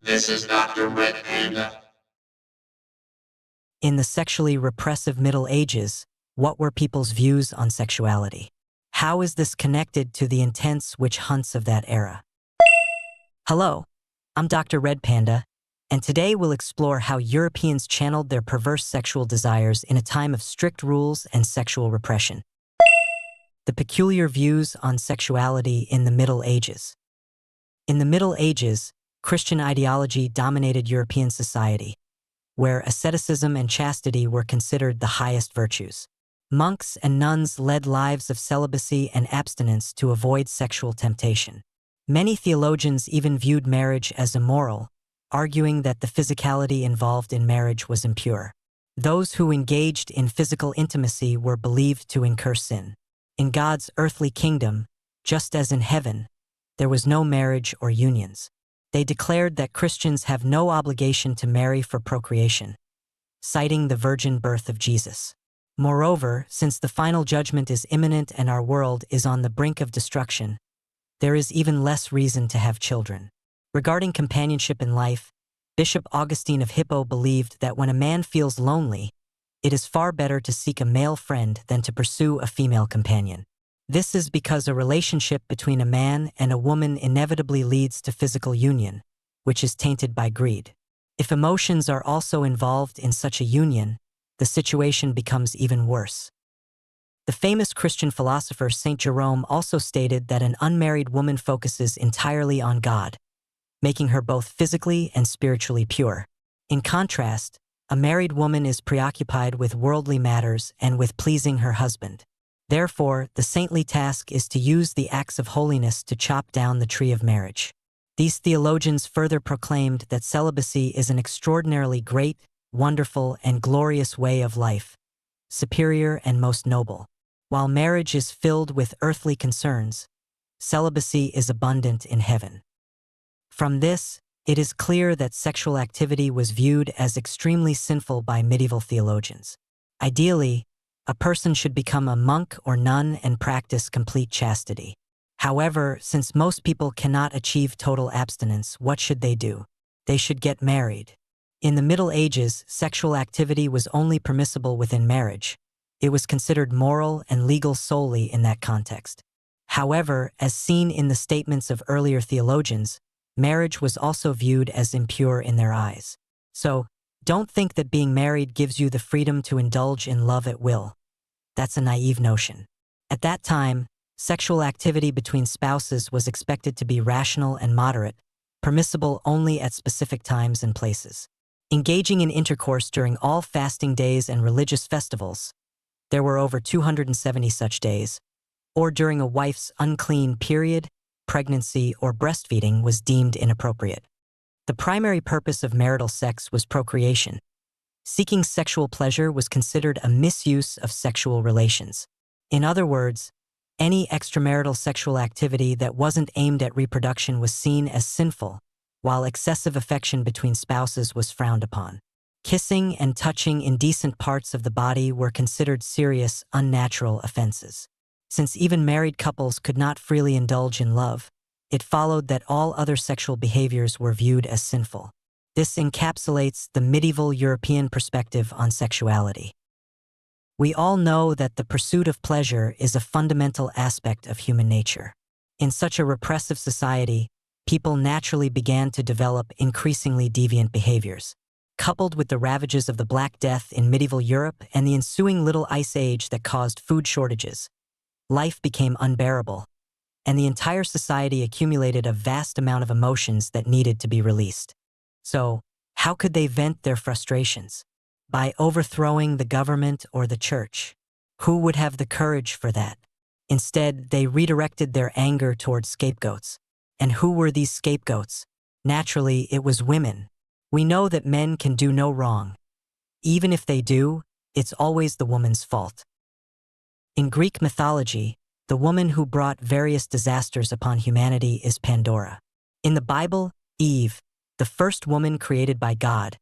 This is Dr.RED Panda. In the sexually repressive Middle Ages, what were people's views on sexuality? How is this connected to the intense witch hunts of that era? Hello, I'm Dr. Red Panda, and today we'll explore how Europeans channeled their perverse sexual desires in a time of strict rules and sexual repression. The peculiar views on sexuality in the Middle Ages. In the Middle Ages, Christian ideology dominated European society, where asceticism and chastity were considered the highest virtues. Monks and nuns led lives of celibacy and abstinence to avoid sexual temptation. Many theologians even viewed marriage as immoral, arguing that the physicality involved in marriage was impure. Those who engaged in physical intimacy were believed to incur sin. In God's earthly kingdom, just as in heaven, there was no marriage or unions. They declared that Christians have no obligation to marry for procreation, citing the virgin birth of Jesus. Moreover, since the final judgment is imminent and our world is on the brink of destruction, there is even less reason to have children. Regarding companionship in life, Bishop Augustine of Hippo believed that when a man feels lonely, it is far better to seek a male friend than to pursue a female companion. This is because a relationship between a man and a woman inevitably leads to physical union, which is tainted by greed. If emotions are also involved in such a union, the situation becomes even worse. The famous Christian philosopher Saint Jerome also stated that an unmarried woman focuses entirely on God, making her both physically and spiritually pure. In contrast, a married woman is preoccupied with worldly matters and with pleasing her husband. Therefore, the saintly task is to use the acts of holiness to chop down the tree of marriage. These theologians further proclaimed that celibacy is an extraordinarily great, wonderful, and glorious way of life, superior and most noble. While marriage is filled with earthly concerns, celibacy is abundant in heaven. From this, it is clear that sexual activity was viewed as extremely sinful by medieval theologians. Ideally, a person should become a monk or nun and practice complete chastity. However, since most people cannot achieve total abstinence, what should they do? They should get married. In the Middle Ages, sexual activity was only permissible within marriage. It was considered moral and legal solely in that context. However, as seen in the statements of earlier theologians, marriage was also viewed as impure in their eyes. So, don't think that being married gives you the freedom to indulge in love at will. That's a naive notion. At that time, sexual activity between spouses was expected to be rational and moderate, permissible only at specific times and places. Engaging in intercourse during all fasting days and religious festivals, there were over 270 such days, or during a wife's unclean period, pregnancy, or breastfeeding was deemed inappropriate. The primary purpose of marital sex was procreation. Seeking sexual pleasure was considered a misuse of sexual relations. In other words, any extramarital sexual activity that wasn't aimed at reproduction was seen as sinful, while excessive affection between spouses was frowned upon. Kissing and touching indecent parts of the body were considered serious, unnatural offenses. Since even married couples could not freely indulge in love, it followed that all other sexual behaviors were viewed as sinful. This encapsulates the medieval European perspective on sexuality. We all know that the pursuit of pleasure is a fundamental aspect of human nature. In such a repressive society, people naturally began to develop increasingly deviant behaviors. Coupled with the ravages of the Black Death in medieval Europe and the ensuing Little Ice Age that caused food shortages, life became unbearable, and the entire society accumulated a vast amount of emotions that needed to be released. So, how could they vent their frustrations? By overthrowing the government or the church. Who would have the courage for that? Instead, they redirected their anger towards scapegoats. And who were these scapegoats? Naturally, it was women. We know that men can do no wrong. Even if they do, it's always the woman's fault. In Greek mythology, the woman who brought various disasters upon humanity is Pandora. In the Bible, Eve, the first woman created by God,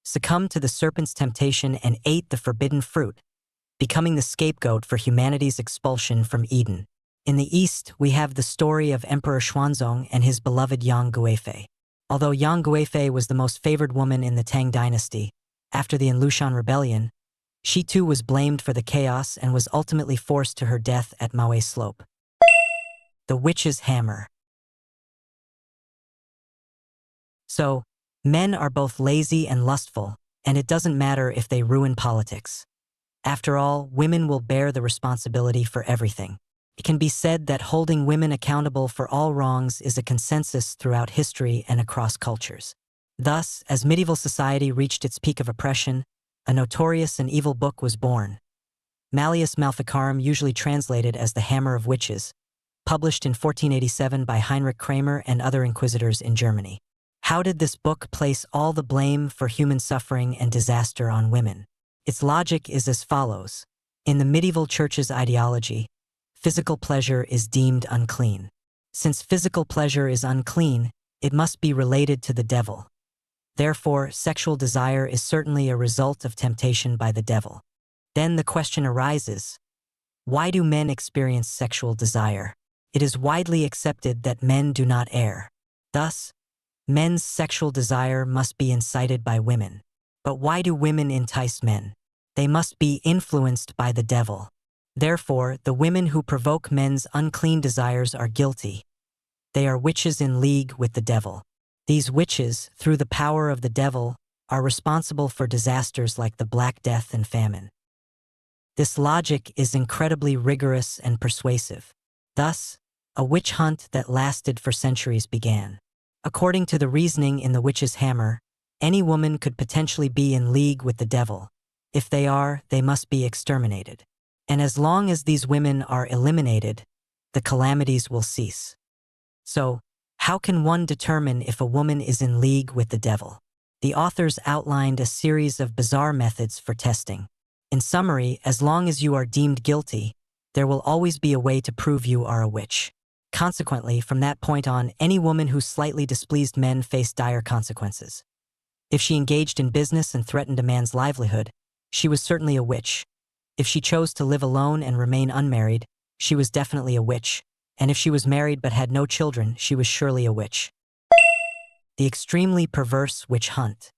succumbed to the serpent's temptation and ate the forbidden fruit, becoming the scapegoat for humanity's expulsion from Eden. In the East, we have the story of Emperor Xuanzong and his beloved Yang Guifei. Although Yang Guifei was the most favored woman in the Tang dynasty, after the Lushan rebellion, she too was blamed for the chaos and was ultimately forced to her death at Maui Slope. The witch's hammer. So, men are both lazy and lustful, and it doesn't matter if they ruin politics. After all, women will bear the responsibility for everything. It can be said that holding women accountable for all wrongs is a consensus throughout history and across cultures. Thus, as medieval society reached its peak of oppression, a notorious and evil book was born. Malleus Maleficarum, usually translated as the Hammer of Witches, published in 1487 by Heinrich Kramer and other inquisitors in Germany. How did this book place all the blame for human suffering and disaster on women? Its logic is as follows. In the medieval church's ideology, physical pleasure is deemed unclean. Since physical pleasure is unclean, it must be related to the devil. Therefore, sexual desire is certainly a result of temptation by the devil. Then the question arises, why do men experience sexual desire? It is widely accepted that men do not err. Thus, men's sexual desire must be incited by women. But why do women entice men? They must be influenced by the devil. Therefore, the women who provoke men's unclean desires are guilty. They are witches in league with the devil. These witches, through the power of the devil, are responsible for disasters like the Black Death and famine. This logic is incredibly rigorous and persuasive. Thus, a witch hunt that lasted for centuries began. According to the reasoning in the witch's hammer, any woman could potentially be in league with the devil. If they are, they must be exterminated. And as long as these women are eliminated, the calamities will cease. So, how can one determine if a woman is in league with the devil? The authors outlined a series of bizarre methods for testing. In summary, as long as you are deemed guilty, there will always be a way to prove you are a witch. Consequently, from that point on, any woman who slightly displeased men faced dire consequences. If she engaged in business and threatened a man's livelihood, she was certainly a witch. If she chose to live alone and remain unmarried, she was definitely a witch. And if she was married but had no children, she was surely a witch. The extremely perverse witch hunt.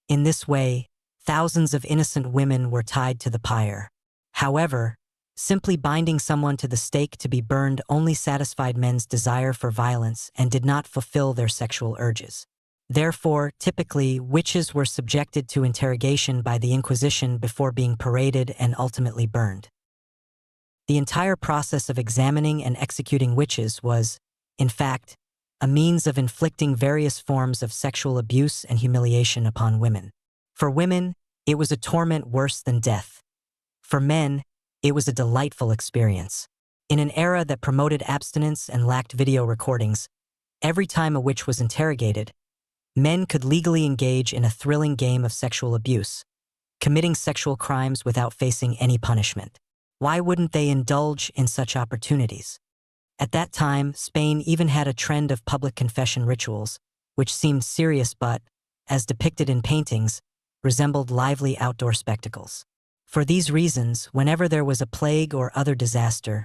In this way, thousands of innocent women were tied to the pyre. However, simply binding someone to the stake to be burned only satisfied men's desire for violence and did not fulfill their sexual urges. Therefore, typically, witches were subjected to interrogation by the Inquisition before being paraded and ultimately burned. The entire process of examining and executing witches was, in fact, a means of inflicting various forms of sexual abuse and humiliation upon women. For women, it was a torment worse than death. For men, it was a delightful experience. In an era that promoted abstinence and lacked video recordings, every time a witch was interrogated, men could legally engage in a thrilling game of sexual abuse, committing sexual crimes without facing any punishment. Why wouldn't they indulge in such opportunities? At that time, Spain even had a trend of public confession rituals, which seemed serious but, as depicted in paintings, resembled lively outdoor spectacles. For these reasons, whenever there was a plague or other disaster,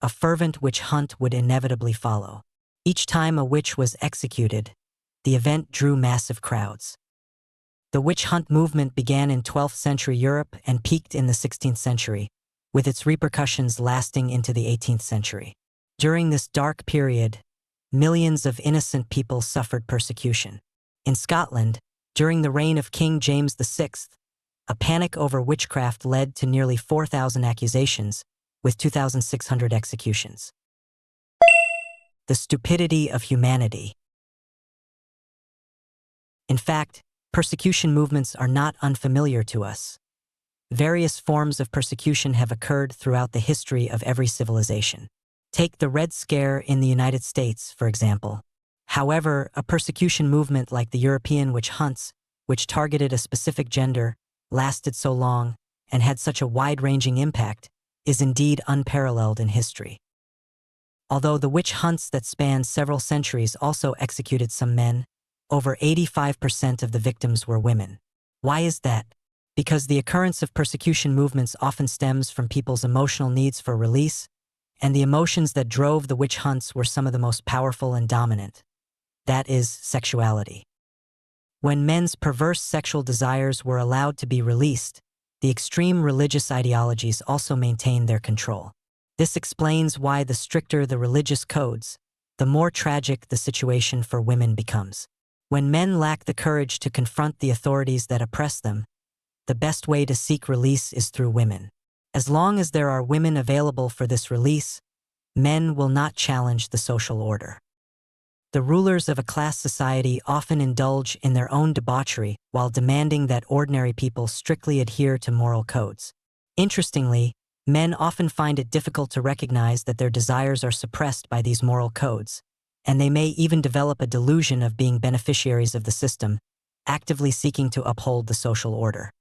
a fervent witch hunt would inevitably follow. Each time a witch was executed, the event drew massive crowds. The witch hunt movement began in 12th century Europe and peaked in the 16th century, with its repercussions lasting into the 18th century. During this dark period, millions of innocent people suffered persecution. In Scotland, during the reign of King James VI, a panic over witchcraft led to nearly 4,000 accusations, with 2,600 executions. The stupidity of humanity. In fact, persecution movements are not unfamiliar to us. Various forms of persecution have occurred throughout the history of every civilization. Take the Red Scare in the United States, for example. However, a persecution movement like the European witch hunts, which targeted a specific gender, lasted so long, and had such a wide-ranging impact, is indeed unparalleled in history. Although the witch hunts that spanned several centuries also executed some men, over 85% of the victims were women. Why is that? Because the occurrence of persecution movements often stems from people's emotional needs for release, and the emotions that drove the witch hunts were some of the most powerful and dominant. that is, sexuality. When men's perverse sexual desires were allowed to be released, the extreme religious ideologies also maintained their control. This explains why the stricter the religious codes, the more tragic the situation for women becomes. When men lack the courage to confront the authorities that oppress them, the best way to seek release is through women. As long as there are women available for this release, men will not challenge the social order. The rulers of a class society often indulge in their own debauchery while demanding that ordinary people strictly adhere to moral codes. Interestingly, men often find it difficult to recognize that their desires are suppressed by these moral codes, and they may even develop a delusion of being beneficiaries of the system, actively seeking to uphold the social order.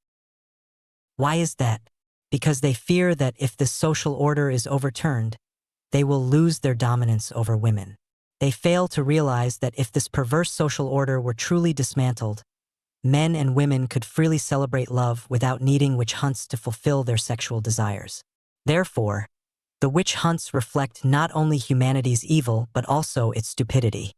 Why is that? Because they fear that if this social order is overturned, they will lose their dominance over women. They fail to realize that if this perverse social order were truly dismantled, men and women could freely celebrate love without needing witch hunts to fulfill their sexual desires. Therefore, the witch hunts reflect not only humanity's evil but also its stupidity.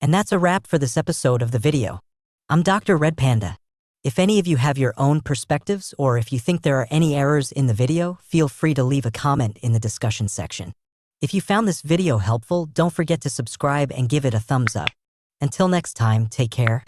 And that's a wrap for this episode of the video. I'm Dr. Red Panda. If any of you have your own perspectives or if you think there are any errors in the video, feel free to leave a comment in the discussion section. If you found this video helpful, don't forget to subscribe and give it a thumbs up. Until next time, take care.